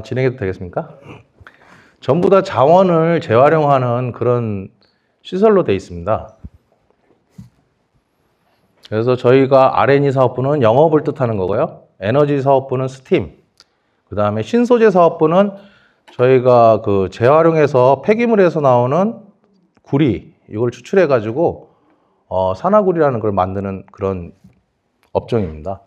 진행해도 되겠습니까? 전부 다 자원을 재활용하는 그런 시설로 되어 있습니다. 그래서 저희가 R&E 사업부는 영업을 뜻하는 거고요. 에너지 사업부는 스팀, 그 다음에 신소재 사업부는 저희가 그 재활용해서 폐기물에서 나오는 구리, 이걸 추출해가지고 산화구리라는 걸 만드는 그런 업종입니다.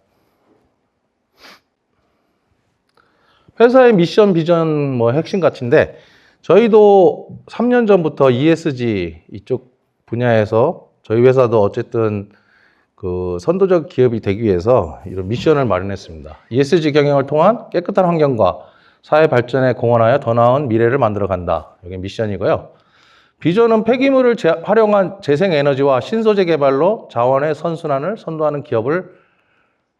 회사의 미션, 비전, 핵심 가치인데, 저희도 3년 전부터 ESG 이쪽 분야에서 저희 회사도 어쨌든 그 선도적 기업이 되기 위해서 이런 미션을 마련했습니다. ESG 경영을 통한 깨끗한 환경과 사회 발전에 공헌하여 더 나은 미래를 만들어 간다. 이게 미션이고요. 비전은 폐기물을 활용한 재생에너지와 신소재 개발로 자원의 선순환을 선도하는 기업을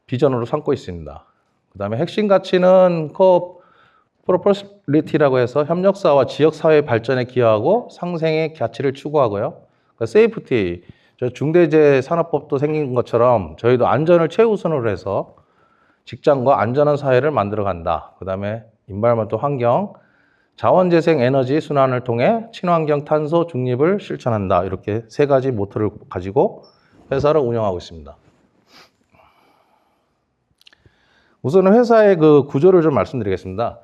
비전으로 삼고 있습니다. 그 다음에 핵심 가치는 코퍼러티라고 해서 협력사와 지역사회 발전에 기여하고 상생의 가치를 추구하고요. 세이프티, 중대재해산업법도 생긴 것처럼 저희도 안전을 최우선으로 해서 직장과 안전한 사회를 만들어 간다. 그 다음에 인바이러먼트 환경, 자원재생 에너지 순환을 통해 친환경 탄소 중립을 실천한다. 이렇게 세 가지 모토를 가지고 회사를 운영하고 있습니다. 우선은 회사의 그 구조를 좀 말씀드리겠습니다.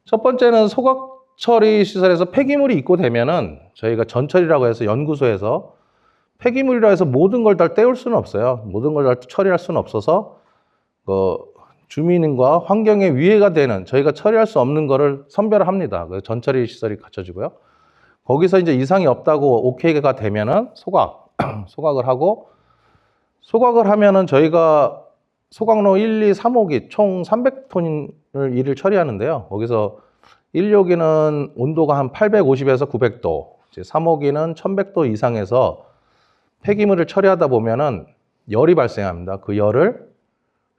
첫 번째는 소각 처리 시설에서 폐기물이 입고되면은 저희가 전처리라고 해서 연구소에서 폐기물이라 해서 모든 걸 다 떼올 수는 없어요. 모든 걸 다 처리할 수는 없어서 주민과 환경에 위해가 되는 저희가 처리할 수 없는 거를 선별합니다. 그래서 전처리 시설이 갖춰지고요. 거기서 이제 이상이 없다고 오케이가 되면은 소각을 하고 소각을 하면은 저희가 소각로 1, 2, 3호기 총 300톤을 일을 처리하는데요. 거기서 1호기는 온도가 한 850에서 900도, 3호기는 1100도 이상에서 폐기물을 처리하다 보면은 열이 발생합니다. 그 열을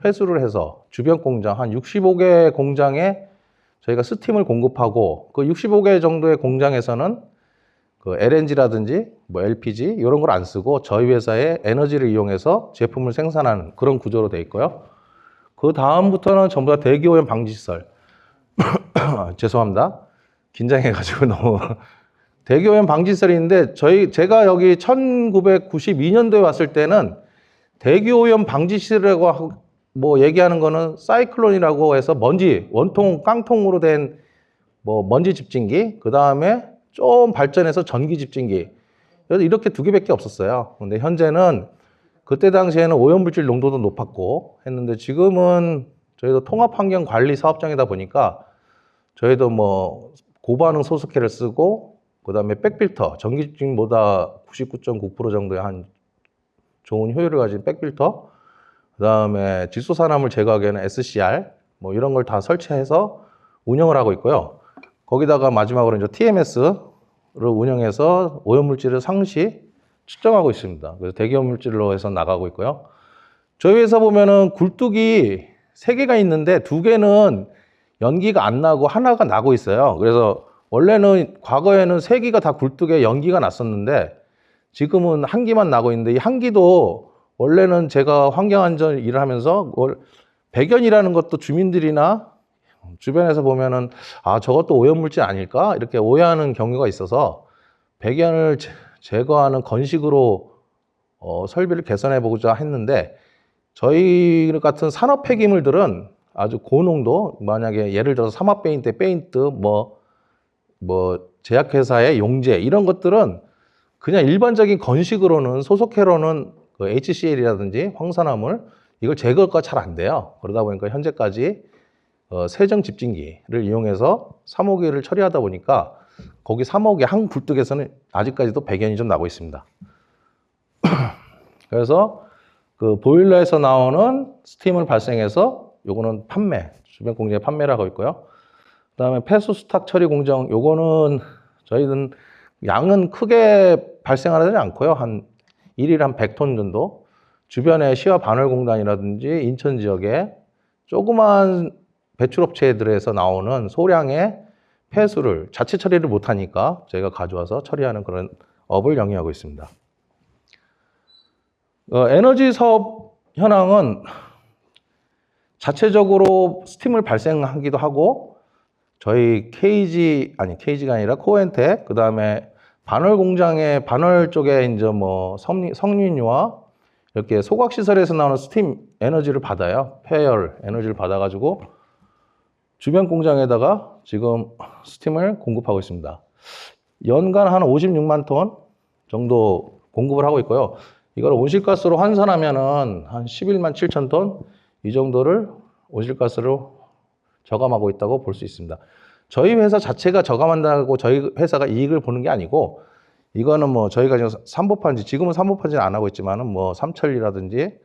회수를 해서 주변 공장 한 65개 공장에 저희가 스팀을 공급하고 그 65개 정도의 공장에서는 그 LNG라든지 LPG 이런 걸 안 쓰고 저희 회사의 에너지를 이용해서 제품을 생산하는 그런 구조로 되어 있고요. 그 다음부터는 전부 다 대기오염 방지시설. 죄송합니다. 긴장해가지고 너무. 대기오염 방지시설이 있는데 제가 여기 1992년도에 왔을 때는 대기오염 방지시설이라고 얘기하는 거는 사이클론이라고 해서 먼지, 원통, 깡통으로 된 먼지 집진기, 그 다음에 좀 발전해서 전기 집진기. 이렇게 두 개밖에 없었어요. 근데 현재는 그때 당시에는 오염물질 농도도 높았고 했는데 지금은 저희도 통합환경관리 사업장이다 보니까 저희도 고반응 소수케를 쓰고 그 다음에 백필터, 전기 집진기보다 99.9% 정도의 한 좋은 효율을 가진 백필터, 그 다음에 질소산화물 제거하기에는 SCR 이런 걸 다 설치해서 운영을 하고 있고요. 거기다가 마지막으로 이제 TMS를 운영해서 오염물질을 상시 측정하고 있습니다. 그래서 대기오염물질로 해서 나가고 있고요. 저희 회사 보면은 굴뚝이 3개가 있는데 2개는 연기가 안 나고 하나가 나고 있어요. 그래서 원래는 과거에는 3개가 다 굴뚝에 연기가 났었는데 지금은 1기만 나고 있는데 이 1기도 원래는 제가 환경안전 일을 하면서 배견이라는 것도 주민들이나 주변에서 보면은 저것도 오염물질 아닐까? 이렇게 오해하는 경우가 있어서 배견을 제거하는 건식으로 설비를 개선해 보고자 했는데 저희 같은 산업 폐기물들은 아주 고농도, 만약에 예를 들어서 삼합 페인트, 제약회사의 용제 이런 것들은 그냥 일반적인 건식으로는 소속회로는 그 HCl이라든지 황산화물 이걸 제거가 잘 안 돼요. 그러다 보니까 현재까지 세정 집진기를 이용해서 3호기를 처리하다 보니까 거기 3호기 한 굴뚝에서는 아직까지도 배견이 좀 나고 있습니다. 그래서 그 보일러에서 나오는 스팀을 발생해서 요거는 주변 공장에 판매를 하고 있고요. 그 다음에 폐수 수탁 처리 공정, 요거는 저희는 양은 크게 발생하지 않고요. 한 1일에 한 100톤 정도. 주변에 시와 반월공단이라든지 인천 지역에 조그만 배출업체들에서 나오는 소량의 폐수를 자체 처리를 못하니까 저희가 가져와서 처리하는 그런 업을 영위하고 있습니다. 에너지 사업 현황은 자체적으로 스팀을 발생하기도 하고 저희 KG가 아니라 코엔텍, 그 다음에 반월 공장에, 반월 쪽에 이제 뭐 석유와 이렇게 소각시설에서 나오는 스팀 에너지를 받아요. 폐열 에너지를 받아가지고 주변 공장에다가 지금 스팀을 공급하고 있습니다. 연간 한 56만 톤 정도 공급을 하고 있고요. 이걸 온실가스로 환산하면은 한 11만 7천 톤 이 정도를 온실가스로 저감하고 있다고 볼 수 있습니다. 저희 회사 자체가 저감한다고 저희 회사가 이익을 보는 게 아니고, 이거는 뭐 저희가 지금 삼보판지, 지금은 삼보판지는 안 하고 있지만은 뭐 삼천리라든지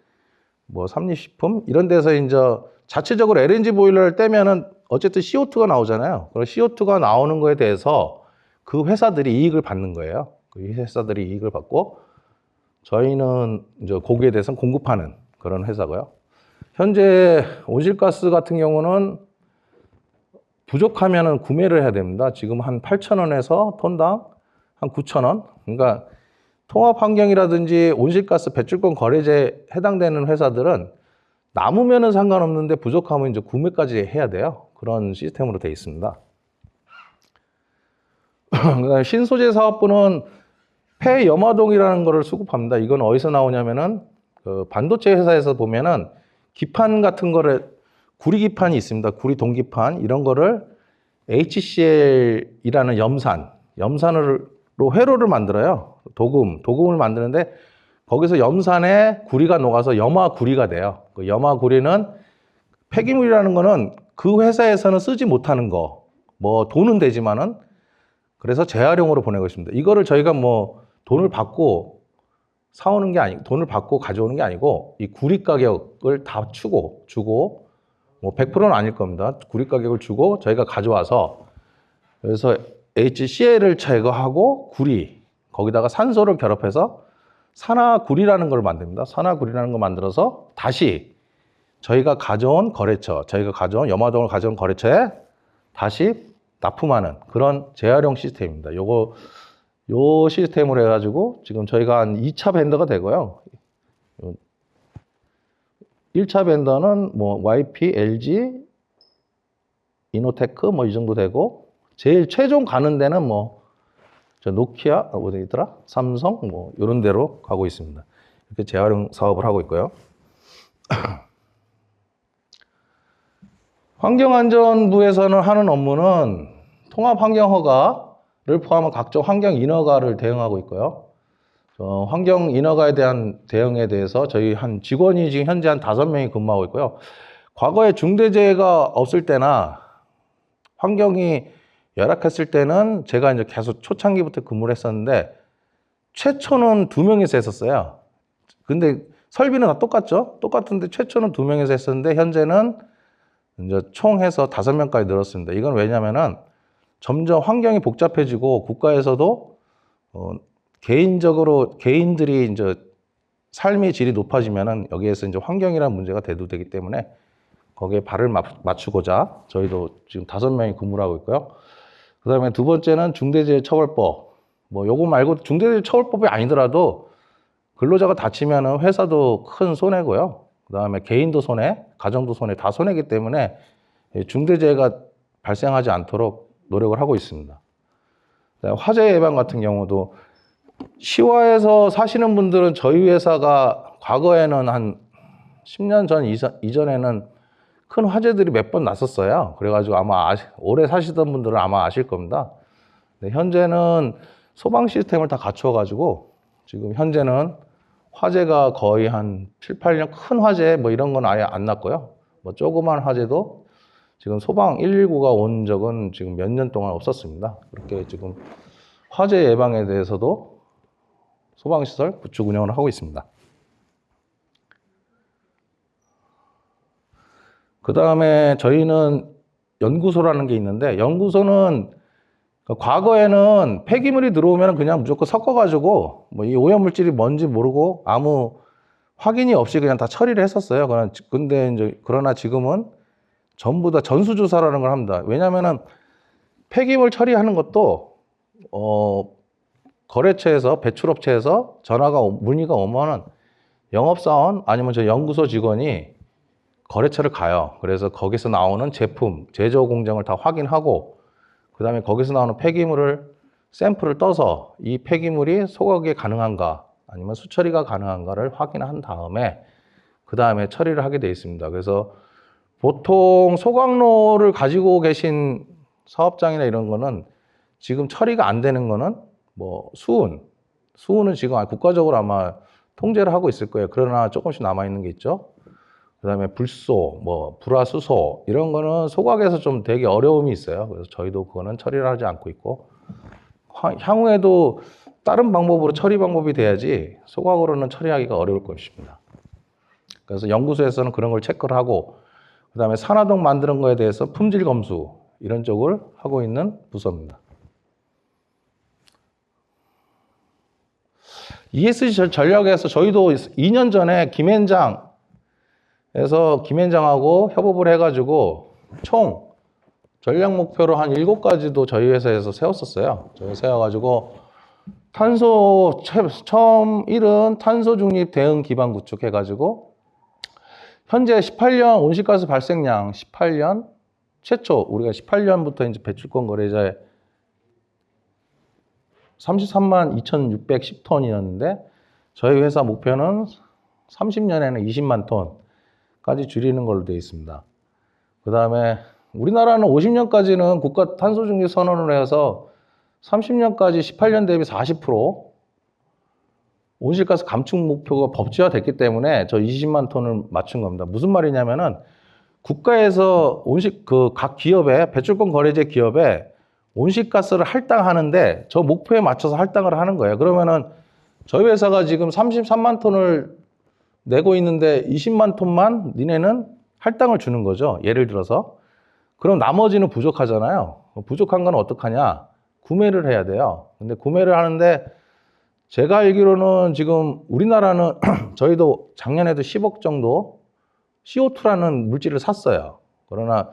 뭐 삼립식품 이런 데서 이제 자체적으로 LNG 보일러를 떼면은 어쨌든 CO2가 나오잖아요. 그럼 CO2가 나오는 거에 대해서 그 회사들이 이익을 받는 거예요. 그 회사들이 이익을 받고 저희는 이제 거기에 대해서는 공급하는 그런 회사고요. 현재 온실가스 같은 경우는 부족하면은 구매를 해야 됩니다. 지금 한 8,000원에서 톤당 한 9,000원. 그러니까 통합환경이라든지 온실가스 배출권 거래제에 해당되는 회사들은 남으면은 상관없는데 부족하면 이제 구매까지 해야 돼요. 그런 시스템으로 되어 있습니다. 그다음에 신소재 사업부는 폐염화동이라는 거를 수급합니다. 이건 어디서 나오냐면은 그 반도체 회사에서 보면은 기판 같은 거를, 구리 기판이 있습니다. 구리 동기판 이런 거를 HCl이라는 염산으로 회로를 만들어요. 도금을 만드는데 거기서 염산에 구리가 녹아서 염화구리가 돼요. 그 염화구리는 폐기물이라는 거는 그 회사에서는 쓰지 못하는 거, 뭐 돈은 되지만은 그래서 재활용으로 보내고 있습니다. 이거를 저희가 뭐 돈을 받고 사오는 게 아니고, 돈을 받고 가져오는 게 아니고, 이 구리 가격을 다 주고 뭐 100%는 아닐 겁니다. 구리 가격을 주고 저희가 가져와서, 그래서 HCl을 제거하고 구리, 거기다가 산소를 결합해서 산화구리라는 걸 만듭니다. 산화구리라는 걸 만들어서 다시 저희가 가져온 염화동을 가져온 거래처에 다시 납품하는 그런 재활용 시스템입니다. 요 시스템으로 해가지고 지금 저희가 한 2차 벤더가 되고요. 1차 벤더는 뭐 YP, LG, 이노테크 뭐 이 정도 되고, 제일 최종 가는 데는 뭐 저 노키아, 어디 있더라? 삼성 뭐 이런 데로 가고 있습니다. 이렇게 재활용 사업을 하고 있고요. 환경안전부에서는 하는 업무는 통합환경허가를 포함한 각종 환경인허가를 대응하고 있고요. 환경인허가에 대한 대응에 대해서 저희 한 직원이 지금 현재 한 5명이 근무하고 있고요. 과거에 중대재해가 없을 때나 환경이 열악했을 때는 제가 이제 계속 초창기부터 근무를 했었는데 최초는 2명이서 했었어요. 근데 설비는 다 똑같죠? 똑같은데 최초는 2명이서 했었는데 현재는 이제 총 해서 5명까지 늘었습니다. 이건 왜냐면은 점점 환경이 복잡해지고 국가에서도 개인들이 이제 삶의 질이 높아지면은 여기에서 이제 환경이라는 문제가 대두되기 때문에 거기에 발을 맞추고자 저희도 지금 5명이 근무를 하고 있고요. 그 다음에 두 번째는 중대재해처벌법. 뭐 요거 말고 중대재해처벌법이 아니더라도 근로자가 다치면은 회사도 큰 손해고요. 그 다음에 개인도 손해, 가정도 손해, 다 손해이기 때문에 중대재해가 발생하지 않도록 노력을 하고 있습니다. 화재 예방 같은 경우도 시화에서 사시는 분들은 저희 회사가 과거에는 한 10년 전 이전에는 큰 화재들이 몇 번 났었어요. 그래가지고 아마 오래 사시던 분들은 아마 아실 겁니다. 근데 현재는 소방 시스템을 다 갖추어가지고 지금 현재는 화재가 거의 한 7, 8년 큰 화재 뭐 이런 건 아예 안 났고요. 뭐 조그만 화재도 지금 소방 119가 온 적은 지금 몇 년 동안 없었습니다. 그렇게 지금 화재 예방에 대해서도 소방시설 구축 운영을 하고 있습니다. 그 다음에 저희는 연구소라는 게 있는데, 연구소는 과거에는 폐기물이 들어오면 그냥 무조건 섞어가지고 뭐 이 오염물질이 뭔지 모르고 아무 확인이 없이 그냥 다 처리를 했었어요. 근데 이제 그러나 지금은 전부 다 전수조사라는 걸 합니다. 왜냐면은 폐기물 처리하는 것도 거래처에서, 배출업체에서 문의가 오면은 영업사원 아니면 저 연구소 직원이 거래처를 가요. 그래서 거기서 나오는 제품, 제조 공정을 다 확인하고 그다음에 거기서 나오는 폐기물을 샘플을 떠서 이 폐기물이 소각이 가능한가 아니면 수처리가 가능한가를 확인한 다음에 그다음에 처리를 하게 되어 있습니다. 그래서 보통 소각로를 가지고 계신 사업장이나 이런 거는 지금 처리가 안 되는 거는 뭐 수은은 지금 국가적으로 아마 통제를 하고 있을 거예요. 그러나 조금씩 남아 있는 게 있죠. 그다음에 불소, 뭐 불화수소 이런 거는 소각에서 좀 되게 어려움이 있어요. 그래서 저희도 그거는 처리를 하지 않고 있고 향후에도 다른 방법으로 처리 방법이 돼야지 소각으로는 처리하기가 어려울 것입니다. 그래서 연구소에서는 그런 걸 체크를 하고 그다음에 산화동 만드는 거에 대해서 품질 검수 이런 쪽을 하고 있는 부서입니다. ESG 전략에서 저희도 2년 전에 김현장하고 협업을 해가지고 총 전략 목표로 한 7가지도 저희 회사에서 세웠었어요. 저희 세워가지고 처음 1은 탄소 중립 대응 기반 구축해가지고 현재 18년 온실가스 발생량 18년 최초 우리가 18년부터 이제 배출권 거래자에 33만 2,610톤이었는데 저희 회사 목표는 30년에는 20만 톤까지 줄이는 걸로 되어 있습니다. 그 다음에 우리나라는 50년까지는 국가 탄소 중립 선언을 해서 30년까지 18년 대비 40% 온실가스 감축 목표가 법제화됐기 때문에 저 20만 톤을 맞춘 겁니다. 무슨 말이냐면은 국가에서 각 기업에 배출권 거래제 기업에 온실가스를 할당하는데 저 목표에 맞춰서 할당을 하는 거예요. 그러면은 저희 회사가 지금 33만 톤을 내고 있는데 20만 톤만 니네는 할당을 주는 거죠. 예를 들어서. 그럼 나머지는 부족하잖아요. 부족한 건 어떡하냐? 구매를 해야 돼요. 근데 구매를 하는데 제가 알기로는 지금 우리나라는 저희도 작년에도 10억 정도 CO2라는 물질을 샀어요. 그러나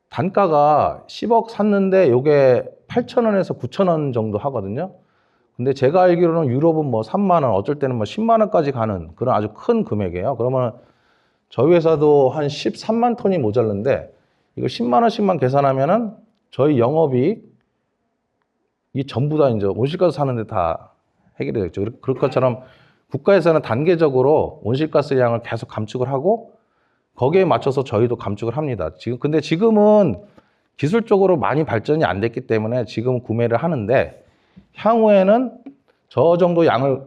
단가가 10억 샀는데 요게 8,000원에서 9,000원 정도 하거든요. 근데 제가 알기로는 유럽은 뭐 3만 원, 어쩔 때는 뭐 10만 원까지 가는 그런 아주 큰 금액이에요. 그러면 저희 회사도 한 13만 톤이 모자른데 이거 10만 원씩만 계산하면은 저희 영업이익 이 전부 다 이제 온실가스 사는데 다 해결이 되겠죠. 그럴 것처럼 국가에서는 단계적으로 온실가스 양을 계속 감축을 하고 거기에 맞춰서 저희도 감축을 합니다. 근데 지금은 기술적으로 많이 발전이 안 됐기 때문에 지금 구매를 하는데 향후에는 저 정도 양을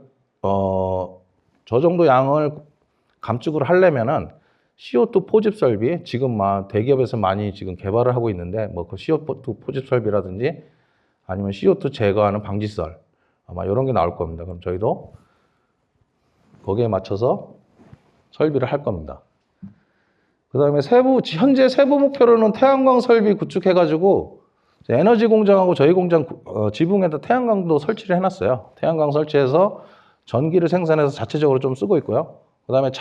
감축을 하려면은 CO2 포집 설비 지금 막 대기업에서 많이 지금 개발을 하고 있는데 뭐 그 CO2 포집 설비라든지 아니면 CO2 제거하는 방지설 아마 이런 게 나올 겁니다. 그럼 저희도 거기에 맞춰서 설비를 할 겁니다. 그 다음에 현재 세부 목표로는 태양광 설비 구축해가지고 에너지 공장하고 저희 공장 지붕에다 태양광도 설치를 해놨어요. 태양광 설치해서 전기를 생산해서 자체적으로 좀 쓰고 있고요. 그 다음에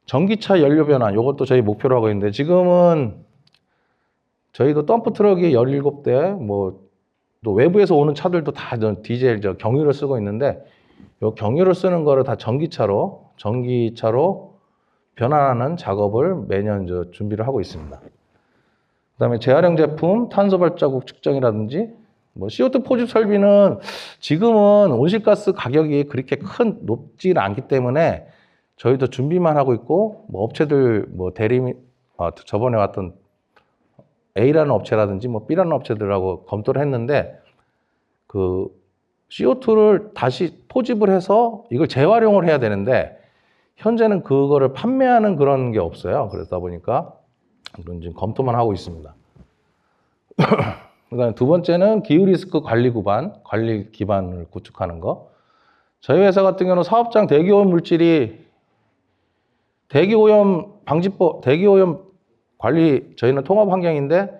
전기차 연료 변환 이것도 저희 목표로 하고 있는데 지금은 저희도 덤프 트럭이 17대 뭐 또 외부에서 오는 차들도 다 디젤 경유를 쓰고 있는데 이 경유를 쓰는 거를 다 전기차로 변환하는 작업을 매년 준비를 하고 있습니다. 그다음에 재활용 제품, 탄소 발자국 측정이라든지 뭐 CO2 포집 설비는 지금은 온실가스 가격이 그렇게 높지는 않기 때문에 저희도 준비만 하고 있고 뭐 업체들 뭐 저번에 왔던 A라는 업체라든지 뭐 B라는 업체들하고 검토를 했는데 그 CO2를 다시 포집을 해서 이걸 재활용을 해야 되는데 현재는 그거를 판매하는 그런 게 없어요. 그러다 보니까 그런 지금 검토만 하고 있습니다. 그다음에 두 번째는 기후 리스크 관리 기반을 구축하는 거. 저희 회사 같은 경우는 사업장 대기오염 물질이 대기오염 방지법, 대기오염 관리 저희는 통합 환경인데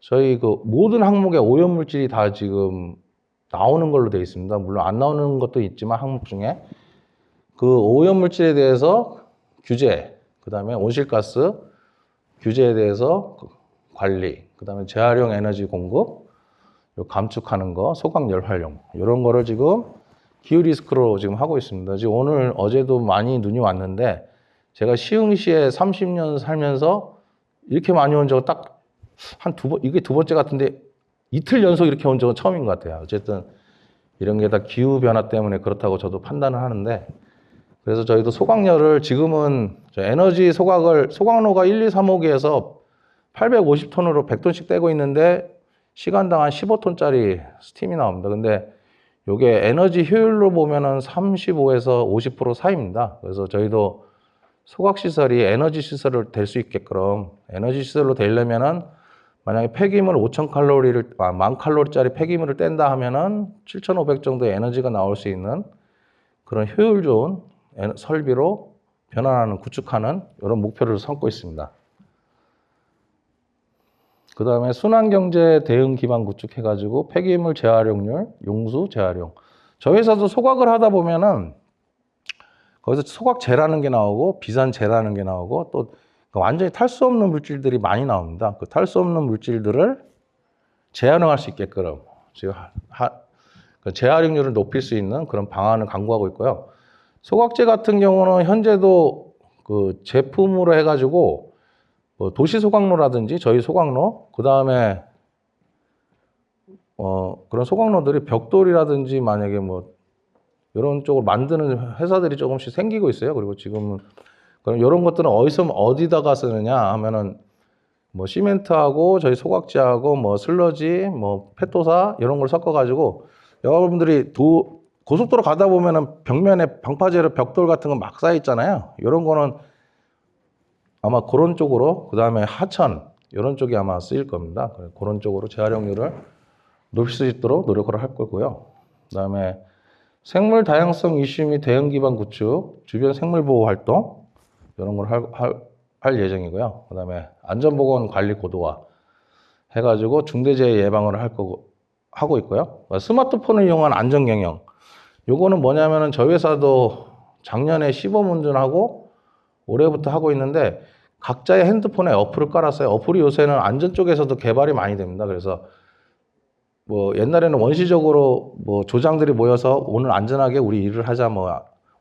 저희 그 모든 항목의 오염 물질이 다 지금 나오는 걸로 되어 있습니다. 물론 안 나오는 것도 있지만 항목 중에 그 오염 물질에 대해서 규제, 그다음에 온실가스 규제에 대해서 관리, 그다음에 재활용 에너지 공급, 감축하는 거, 소각열 활용 이런 거를 지금 기후 리스크로 지금 하고 있습니다. 지금 오늘 어제도 많이 눈이 왔는데 제가 시흥시에 30년 살면서 이렇게 많이 온 적 딱 한 이게 두 번째 같은데 이틀 연속 이렇게 온 적은 처음인 것 같아요. 어쨌든 이런 게 다 기후 변화 때문에 그렇다고 저도 판단을 하는데, 그래서 저희도 소각열을 지금은 에너지 소각로가 1, 2, 3호기에서 850톤으로 100톤씩 떼고 있는데 시간당 한 15톤짜리 스팀이 나옵니다. 근데 요게 에너지 효율로 보면은 35에서 50% 사이입니다. 그래서 저희도 소각시설이 에너지 시설을 될 수 있게끔, 에너지 시설로 되려면은 만약에 폐기물 5,000칼로리를, 10,000칼로리짜리 폐기물을 뗀다 하면은 7,500 정도의 에너지가 나올 수 있는 그런 효율 좋은 설비로 변환하는, 구축하는 이런 목표를 삼고 있습니다. 그 다음에 순환경제 대응 기반 구축해가지고 폐기물 재활용률, 용수 재활용. 저희 회사도 소각을 하다 보면은 거기서 소각재라는 게 나오고 비산재라는 게 나오고 또 완전히 탈 수 없는 물질들이 많이 나옵니다. 그 탈 수 없는 물질들을 재활용할 수 있게끔 지금 재활용률을 높일 수 있는 그런 방안을 강구하고 있고요. 소각재 같은 경우는 현재도 그 제품으로 해가지고 뭐 도시 소각로라든지 저희 소각로, 그 다음에 그런 소각로들이 벽돌이라든지 만약에 뭐 이런 쪽을 만드는 회사들이 조금씩 생기고 있어요. 그리고 지금은 그럼 이런 것들은 어디다가 쓰느냐 하면은 뭐 시멘트하고 저희 소각재하고 뭐 슬러지, 뭐 페토사 이런 걸 섞어가지고 여러분들이 고속도로 가다 보면은 벽면에 방파제로 벽돌 같은 거 막 쌓여 있잖아요. 이런 거는 아마 그런 쪽으로, 그 다음에 하천 이런 쪽이 아마 쓰일 겁니다. 그런 쪽으로 재활용률을 높일 수 있도록 노력을 할 거고요. 그 다음에 생물 다양성 이슈 및 대응 기반 구축, 주변 생물 보호 활동 이런 걸 할 예정이고요. 그 다음에 안전보건 관리 고도화 해가지고 중대재해 예방을 하고 있고요. 스마트폰을 이용한 안전경영. 요거는 뭐냐면은 저희 회사도 작년에 시범 운전하고 올해부터 하고 있는데 각자의 핸드폰에 어플을 깔았어요. 어플이 요새는 안전 쪽에서도 개발이 많이 됩니다. 그래서 뭐 옛날에는 원시적으로 뭐 조장들이 모여서 오늘 안전하게 우리 일을 하자, 뭐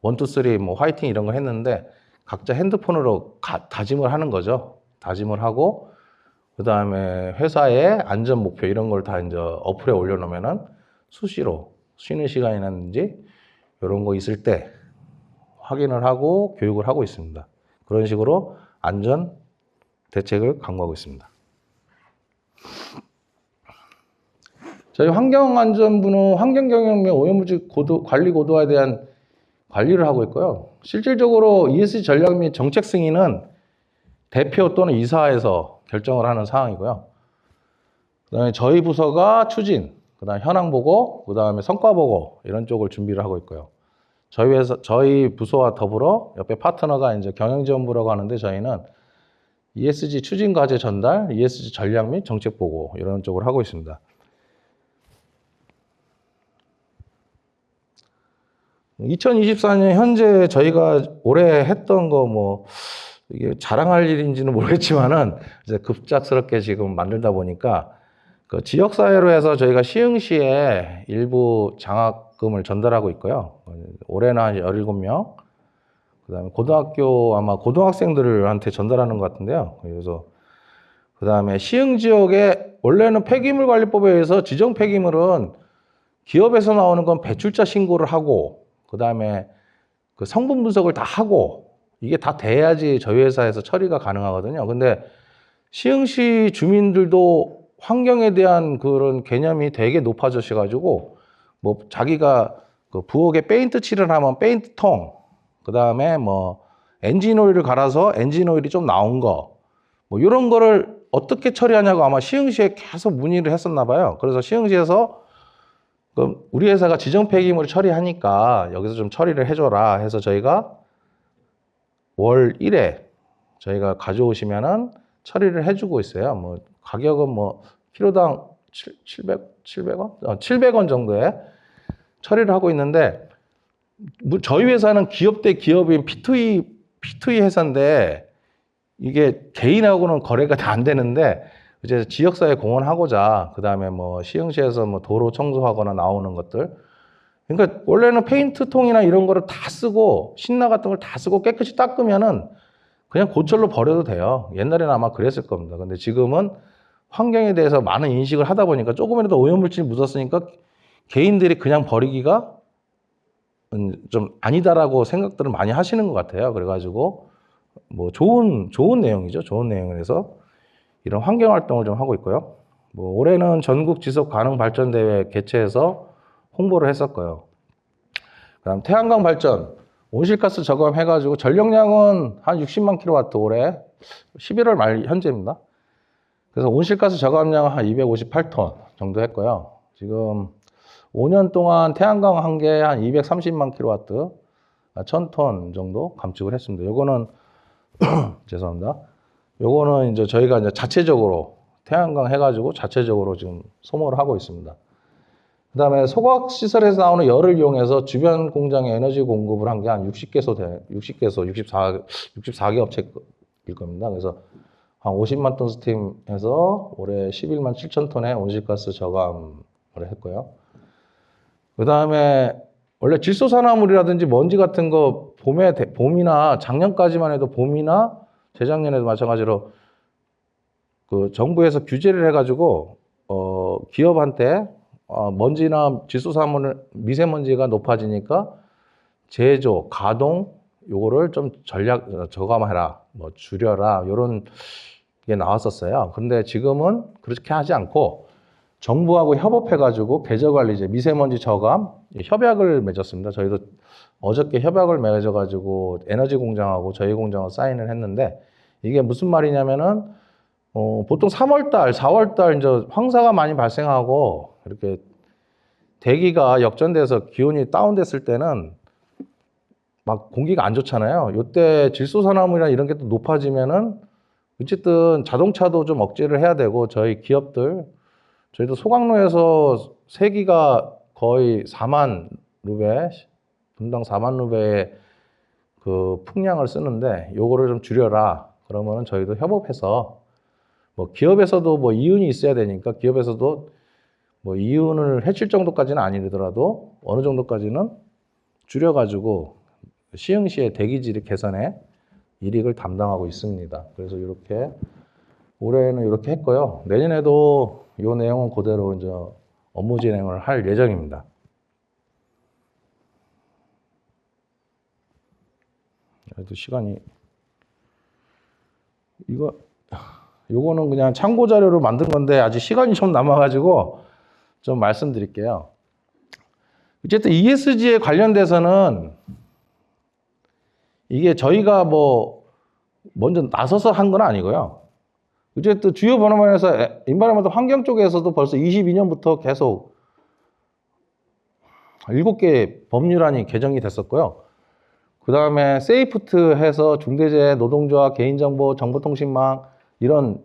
1, 2, 3 뭐 화이팅 이런 거 했는데 각자 핸드폰으로 다짐을 하는 거죠. 다짐을 하고 그 다음에 회사의 안전 목표 이런 걸 다 이제 어플에 올려놓으면은 수시로 쉬는 시간이라든지 이런 거 있을 때 확인을 하고 교육을 하고 있습니다. 그런 식으로 안전 대책을 강구하고 있습니다. 저희 환경안전부는 환경경영 및 오염물질 관리 고도화에 대한 관리를 하고 있고요. 실질적으로 ESG 전략 및 정책 승인은 대표 또는 이사에서 결정을 하는 사항이고요. 그다음에 저희 부서가 추진, 그다음에 현황 보고, 그다음에 성과 보고 이런 쪽을 준비를 하고 있고요. 저희 부서와 더불어 옆에 파트너가 이제 경영지원부라고 하는데 저희는 ESG 추진 과제 전달, ESG 전략 및 정책 보고 이런 쪽을 하고 있습니다. 2024년 현재 저희가 올해 했던 거 뭐 이게 자랑할 일인지는 모르겠지만은 이제 급작스럽게 지금 만들다 보니까 그 지역사회로 해서 저희가 시흥시에 일부 장학금을 전달하고 있고요. 올해는 한 17명, 그 다음에 아마 고등학생들한테 전달하는 것 같은데요. 그래서 그 다음에 시흥 지역에 원래는 폐기물관리법에 의해서 지정 폐기물은 기업에서 나오는 건 배출자 신고를 하고 그 다음에 그 성분 분석을 다 하고 이게 다 돼야지 저희 회사에서 처리가 가능하거든요. 근데 시흥시 주민들도 환경에 대한 그런 개념이 되게 높아지셔가지고 뭐 자기가 그 부엌에 페인트 칠을 하면 페인트통, 그 다음에 뭐 엔진 오일을 갈아서 엔진 오일이 좀 나온 거, 뭐 이런 거를 어떻게 처리하냐고 아마 시흥시에 계속 문의를 했었나 봐요. 그래서 시흥시에서 그럼 우리 회사가 지정 폐기물을 처리하니까 여기서 좀 처리를 해줘라 해서 저희가 월 1회 저희가 가져오시면은 처리를 해주고 있어요. 뭐 가격은 뭐 키로당 700원? 700원 정도에 처리를 하고 있는데 저희 회사는 기업 대 기업인 P2E 회사인데 이게 개인하고는 거래가 다 안 되는데 이제 지역사회 공헌하고자 그 다음에 뭐 시흥시에서 뭐 도로 청소하거나 나오는 것들, 그러니까 원래는 페인트통이나 이런 거를 다 쓰고 신나 같은 걸 다 쓰고 깨끗이 닦으면은 그냥 고철로 버려도 돼요. 옛날에는 아마 그랬을 겁니다. 근데 지금은 환경에 대해서 많은 인식을 하다 보니까 조금이라도 오염물질이 묻었으니까 개인들이 그냥 버리기가 좀 아니다라고 생각들을 많이 하시는 것 같아요. 그래가지고 뭐 좋은 내용이죠. 좋은 내용이라서 이런 환경 활동을 좀 하고 있고요. 뭐 올해는 전국 지속 가능 발전 대회 개최해서 홍보를 했었고요. 그다음 태양광 발전 온실가스 저감해가지고 전력량은 한 60만 킬로와트 올해 11월 말 현재입니다. 그래서 온실가스 저감량은 한 258톤 정도 했고요. 지금 5년 동안 태양광 한 개 한 230만 킬로와트, 1000톤 정도 감축을 했습니다. 요거는 죄송합니다. 요거는 이제 저희가 이제 자체적으로 태양광 해가지고 자체적으로 지금 소모를 하고 있습니다. 그 다음에 소각시설에서 나오는 열을 이용해서 주변 공장에 에너지 공급을 한 게 한 64개 업체일 겁니다. 그래서 한 50만 톤 스팀해서 올해 11만 7천 톤의 온실가스 저감을 했고요. 그 다음에 원래 질소산화물이라든지 먼지 같은 거 봄이나 작년까지만 해도 봄이나 재작년에도 마찬가지로 그 정부에서 규제를 해가지고 기업한테 먼지나 질소산화물 미세먼지가 높아지니까 제조, 가동 요거를 좀 저감해라, 뭐 줄여라 이런 게 나왔었어요. 근데 지금은 그렇게 하지 않고 정부하고 협업해가지고 계절관리제, 미세먼지 저감 협약을 맺었습니다. 저희도 어저께 협약을 맺어가지고 에너지 공장하고 저희 공장하고 사인을 했는데 이게 무슨 말이냐면은 보통 3월달, 4월달 이제 황사가 많이 발생하고 이렇게 대기가 역전돼서 기온이 다운됐을 때는 막 공기가 안 좋잖아요. 이때 질소산화물이나 이런 게 또 높아지면은 어쨌든 자동차도 좀 억제를 해야 되고 저희 기업들 저희도 소각로에서 세기가 거의 4만 루베, 분당 4만 루베의 그 풍량을 쓰는데 요거를 좀 줄여라. 그러면은 저희도 협업해서 뭐 기업에서도 뭐 이윤이 있어야 되니까 기업에서도 뭐 이윤을 해칠 정도까지는 아니더라도 어느 정도까지는 줄여가지고 시흥시의 대기질 개선에 이익을 담당하고 있습니다. 그래서 이렇게 올해는 이렇게 했고요. 내년에도 이 내용은 그대로 이제 업무 진행을 할 예정입니다. 그래도 시간이 요거는 그냥 참고 자료로 만든 건데 아직 시간이 좀 남아가지고 좀 말씀드릴게요. 어쨌든 ESG에 관련돼서는 이게 저희가 뭐 먼저 나서서 한 건 아니고요. 어쨌든 주요 번호만에서 인바이러먼트 환경 쪽에서도 벌써 22년부터 계속 7개 법률안이 개정이 됐었고요. 그 다음에 세이프트 해서 중대재해, 노동조합, 개인정보, 정보통신망 이런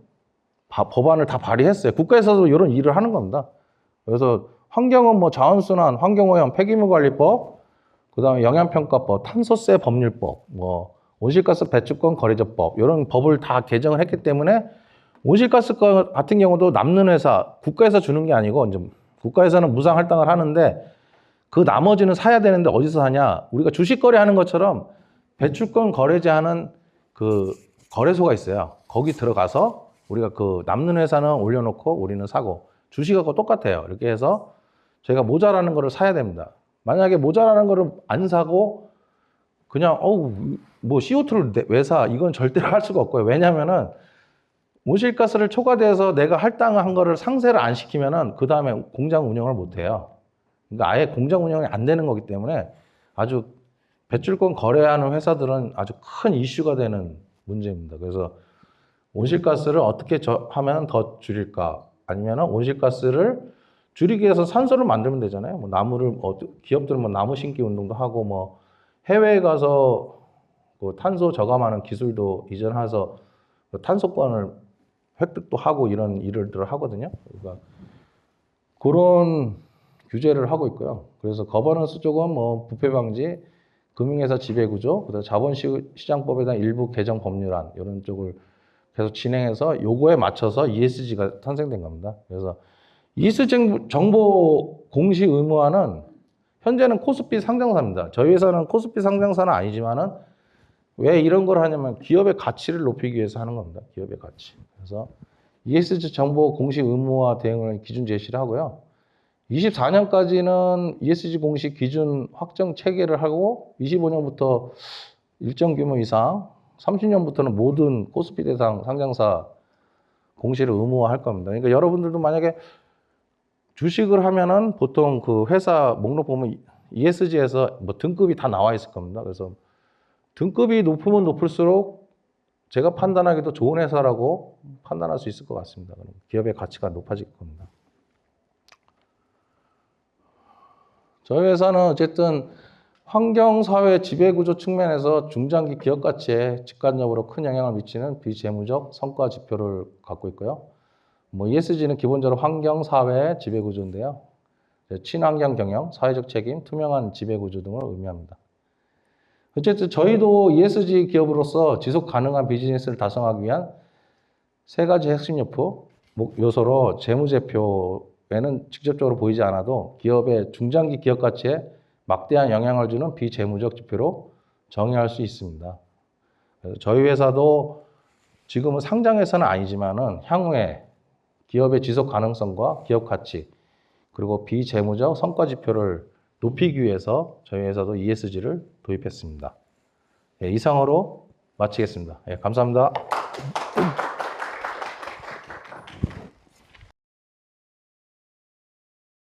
법안을 다 발의했어요. 국가에서도 이런 일을 하는 겁니다. 그래서 환경은 뭐 자원순환, 환경오염, 폐기물관리법, 그 다음에 영양평가법, 탄소세 법률법, 뭐 온실가스 배출권 거래제법 이런 법을 다 개정을 했기 때문에 온실가스 같은 경우도 남는 회사, 국가에서 주는 게 아니고 이제 국가에서는 무상 할당을 하는데 그 나머지는 사야 되는데 어디서 사냐? 우리가 주식 거래하는 것처럼 배출권 거래제하는 그 거래소가 있어요. 거기 들어가서 우리가 그 남는 회사는 올려놓고 우리는 사고 주식하고 똑같아요. 이렇게 해서 저희가 모자라는 거를 사야 됩니다. 만약에 모자라는 거를 안 사고 그냥 뭐 CO2를 왜 사? 이건 절대로 할 수가 없고요. 왜냐면은 온실가스를 초과돼서 내가 할당한 거를 상세를 안 시키면은 그 다음에 공장 운영을 못 해요. 그러니까 아예 공장 운영이 안 되는 거기 때문에 아주 배출권 거래하는 회사들은 아주 큰 이슈가 되는 문제입니다. 그래서 온실가스를 어떻게 하면 더 줄일까? 아니면 온실가스를 줄이기 위해서 산소를 만들면 되잖아요. 뭐 나무를 기업들은 뭐 나무 심기 운동도 하고 뭐 해외에 가서 그 탄소 저감하는 기술도 이전해서 그 탄소권을 획득도 하고 이런 일들을 하거든요. 그러니까 그런 규제를 하고 있고요. 그래서 거버넌스 쪽은 뭐 부패 방지, 금융회사 지배구조, 그다음 자본시장법에 대한 일부 개정 법률안 이런 쪽을 계속 진행해서 요거에 맞춰서 ESG가 탄생된 겁니다. 그래서 ESG 정보 공시 의무화는 현재는 코스피 상장사입니다. 저희 회사는 코스피 상장사는 아니지만은 왜 이런 걸 하냐면 기업의 가치를 높이기 위해서 하는 겁니다. 기업의 가치. 그래서 ESG 정보 공시 의무화 대응을 기준 제시를 하고요. 24년까지는 ESG 공시 기준 확정 체계를 하고 25년부터 일정 규모 이상, 30년부터는 모든 코스피 대상 상장사 공시를 의무화할 겁니다. 그러니까 여러분들도 만약에 주식을 하면은 보통 그 회사 목록 보면 ESG에서 뭐 등급이 다 나와 있을 겁니다. 그래서 등급이 높으면 높을수록 제가 판단하기도 좋은 회사라고 판단할 수 있을 것 같습니다. 기업의 가치가 높아질 겁니다. 저희 회사는 어쨌든 환경사회 지배구조 측면에서 중장기 기업 가치에 직간접으로 큰 영향을 미치는 비재무적 성과 지표를 갖고 있고요. 뭐 ESG는 기본적으로 환경사회 지배구조인데요. 친환경 경영, 사회적 책임, 투명한 지배구조 등을 의미합니다. 어쨌든 저희도 ESG 기업으로서 지속 가능한 비즈니스를 달성하기 위한 세 가지 핵심 요소로 재무제표에는 직접적으로 보이지 않아도 기업의 중장기 기업 가치에 막대한 영향을 주는 비재무적 지표로 정의할 수 있습니다. 그래서 저희 회사도 지금은 상장회사는 아니지만은 향후에 기업의 지속 가능성과 기업 가치 그리고 비재무적 성과 지표를 높이기 위해서 저희 회사도 ESG를 도입했습니다. 예, 이상으로 마치겠습니다. 예, 감사합니다.